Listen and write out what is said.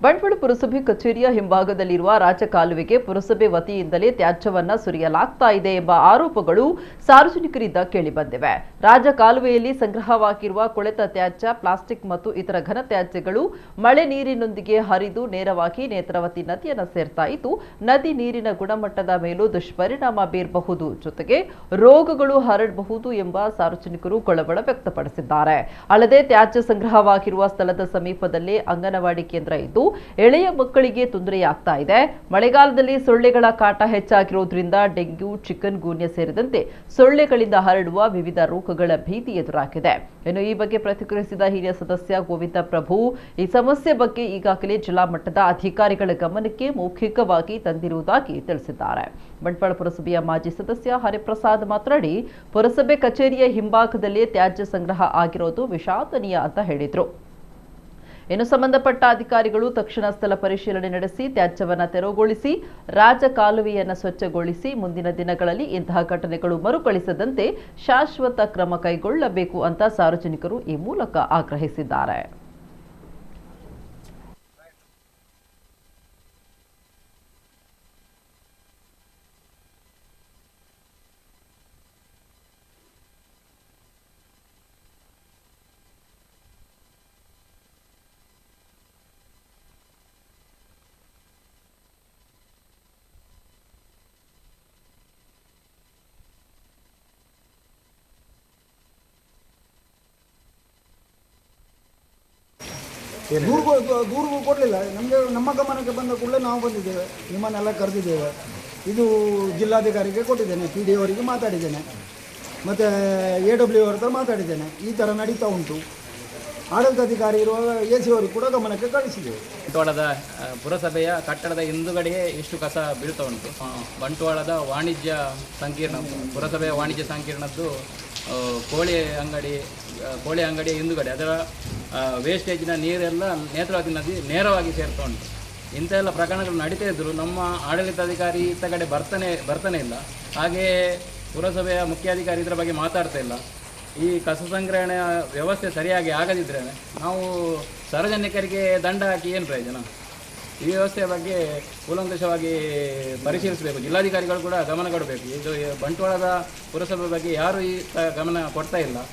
ಬಂಟ್ವಾಳ ಪುರಸಭೆ ಕಚೇರಿಯ ಹಿಂಭಾಗದಲ್ಲಿರುವ ರಾಜಕಾಲುವೆಗೆ ಪುರಸಭೆ ವತಿಯಿಂದಲೇ ತ್ಯಾಜ್ಯವನ್ನ ಸುರಿಯಲಾಗ್ತಾ ಇದೆ ಎಂಬ ಆರೋಪಗಳು ಸಾರ್ವಜನಿಕರಿಂದ ಕೇಳಿಬಂದಿವೆ. ರಾಜಕಾಲುವೆಯಲ್ಲಿ ಸಂಗ್ರಹವಾಗಿರುವ ಕೊಳೆತ ತ್ಯಾಜ್ಯ, ಪ್ಲಾಸ್ಟಿಕ್ ಮತ್ತು ಇತರ ಘನ ತ್ಯಾಜ್ಯಗಳು ಮಳೆ ನೀರಿನೊಂದಿಗೆ ಹರಿದು ನೇರವಾಗಿ ನೇತ್ರಾವತಿ ನದಿಯನ್ನು ಸೇರ್ತಾ ಇದ್ದು, ನದಿ ನೀರಿನ ಗುಣಮಟ್ಟದ ಮೇಲೂ ದುಷ್ಪರಿಣಾಮ ಬೀರಬಹುದು, ಜೊತೆಗೆ ರೋಗಗಳು ಹರಡಬಹುದು ಎಂಬ ಸಾರ್ವಜನಿಕರು ಕಳವಳ ವ್ಯಕ್ತಪಡಿಸಿದ್ದಾರೆ. ಅಲ್ಲದೆ ತ್ಯಾಜ್ಯ ಸಂಗ್ರಹವಾಗಿರುವ ಸ್ಥಳದ ಸಮೀಪದಲ್ಲೇ ಅಂಗನವಾಡಿ ಕೇಂದ್ರ ಇದ್ದು ಎಳೆಯ ಮಕ್ಕಳಿಗೆ ತೊಂದರೆಯಾಗ್ತಾ ಇದೆ. ಮಳೆಗಾಲದಲ್ಲಿ ಸೊಳ್ಳೆಗಳ ಕಾಟ ಹೆಚ್ಚಾಗಿರೋದ್ರಿಂದ ಡೆಂಗ್ಯೂ, ಚಿಕನ್ ಗುನ್ಯಾ ಸೇರಿದಂತೆ ಸೊಳ್ಳೆಗಳಿಂದ ಹರಡುವ ವಿವಿಧ ರೋಗಗಳ ಭೀತಿ ಎದುರಾಗಿದೆ. ಇನ್ನು ಈ ಬಗ್ಗೆ ಪ್ರತಿಕ್ರಿಯಿಸಿದ ಹಿರಿಯ ಸದಸ್ಯ ಗೋವಿಂದ ಪ್ರಭು, ಈ ಸಮಸ್ಯೆ ಬಗ್ಗೆ ಈಗಾಗಲೇ ಜಿಲ್ಲಾ ಮಟ್ಟದ ಅಧಿಕಾರಿಗಳ ಗಮನಕ್ಕೆ ಮೌಖಿಕವಾಗಿ ತಂದಿರುವುದಾಗಿ ತಿಳಿಸಿದ್ದಾರೆ. ಬಂಟ್ವಾಳ ಪುರಸಭೆಯ ಮಾಜಿ ಸದಸ್ಯ ಹರಿಪ್ರಸಾದ್ ಮಾತನಾಡಿ, ಪುರಸಭೆ ಕಚೇರಿಯ ಹಿಂಭಾಗದಲ್ಲೇ ತ್ಯಾಜ್ಯ ಸಂಗ್ರಹ ಆಗಿರೋದು ವಿಷಾದನೀಯ ಅಂತ ಹೇಳಿದರು. ಇನ್ನು ಸಂಬಂಧಪಟ್ಟ ಅಧಿಕಾರಿಗಳು ತಕ್ಷಣ ಸ್ಥಳ ಪರಿಶೀಲನೆ ನಡೆಸಿ ತ್ಯಾಜ್ಯವನ್ನು ತೆರವುಗೊಳಿಸಿ ರಾಜಕಾಲುವೆಯನ್ನು ಸ್ವಚ್ಛಗೊಳಿಸಿ ಮುಂದಿನ ದಿನಗಳಲ್ಲಿ ಇಂತಹ ಘಟನೆಗಳು ಮರುಕಳಿಸದಂತೆ ಶಾಶ್ವತ ಕ್ರಮ ಕೈಗೊಳ್ಳಬೇಕು ಅಂತ ಸಾರ್ವಜನಿಕರು ಈ ಮೂಲಕ ಆಗ್ರಹಿಸಿದ್ದಾರೆ. ದೂರು ಕೊಡಲಿಲ್ಲ. ನಮ್ಮ ಗಮನಕ್ಕೆ ಬಂದ ಕೂಡಲೇ ನಾವು ಬಂದಿದ್ದೇವೆ, ನಿಮ್ಮನ್ನೆಲ್ಲ ಕರೆದಿದ್ದೇವೆ. ಇದು ಜಿಲ್ಲಾಧಿಕಾರಿಗೆ ಕೊಟ್ಟಿದ್ದೇನೆ, PD ಅವರಿಗೆ ಮಾತಾಡಿದ್ದೇನೆ, ಮತ್ತು AW ಅವ್ರ ಹತ್ರ ಮಾತಾಡಿದ್ದೇನೆ. ಈ ಥರ ನಡೀತಾ ಉಂಟು. ಆಡಳಿತಾಧಿಕಾರಿ ಇರುವ AC ಅವರಿಗೆ ಕೂಡ ಗಮನಕ್ಕೆ ಕಳಿಸಿದ್ದೇವೆ. ಬಂಟ್ವಾಳದ ಪುರಸಭೆಯ ಕಟ್ಟಡದ ಹಿಂದುಗಡೆಯೇ ಇಷ್ಟು ಕಸ ಬೀಳ್ತಾ ಉಂಟು. ಬಂಟ್ವಾಳದ ವಾಣಿಜ್ಯ ಸಂಕೀರ್ಣ, ಪುರಸಭೆಯ ವಾಣಿಜ್ಯ ಸಂಕೀರ್ಣದ್ದು ಕೋಳಿ ಅಂಗಡಿಯ ಹಿಂದುಗಡೆ ಅದರ ವೇಸ್ಟೇಜಿನ ನೀರೆಲ್ಲ ನೇತ್ರಾವತಿ ನದಿ ನೇರವಾಗಿ ಸೇರ್ತಾ ಉಂಟು. ಇಂಥ ಎಲ್ಲ ಪ್ರಕರಣಗಳು ನಡೀತಾ ಇದ್ದರೂ ನಮ್ಮ ಆಡಳಿತಾಧಿಕಾರಿ ಇತ್ತ ಕಡೆ ಬರ್ತಾನೆ ಇಲ್ಲ. ಹಾಗೆಯೇ ಪುರಸಭೆಯ ಮುಖ್ಯಾಧಿಕಾರಿ ಇದರ ಬಗ್ಗೆ ಮಾತಾಡ್ತಾ ಇಲ್ಲ. ಈ ಕಸ ಸಂಗ್ರಹಣೆಯ ವ್ಯವಸ್ಥೆ ಸರಿಯಾಗಿ ಆಗದಿದ್ದರೆ ನಾವು ಸಾರ್ವಜನಿಕರಿಗೆ ದಂಡ ಹಾಕಿ ಏನು ಪ್ರಯೋಜನ? ಈ ವ್ಯವಸ್ಥೆಯ ಬಗ್ಗೆ ಕೂಲಂಕಷವಾಗಿ ಪರಿಶೀಲಿಸಬೇಕು. ಜಿಲ್ಲಾಧಿಕಾರಿಗಳು ಕೂಡ ಗಮನ ಕೊಡಬೇಕು. ಇದು ಬಂಟ್ವಾಳದ ಪುರಸಭೆ ಬಗ್ಗೆ ಯಾರೂ ಈ ಗಮನ ಕೊಡ್ತಾ ಇಲ್ಲ.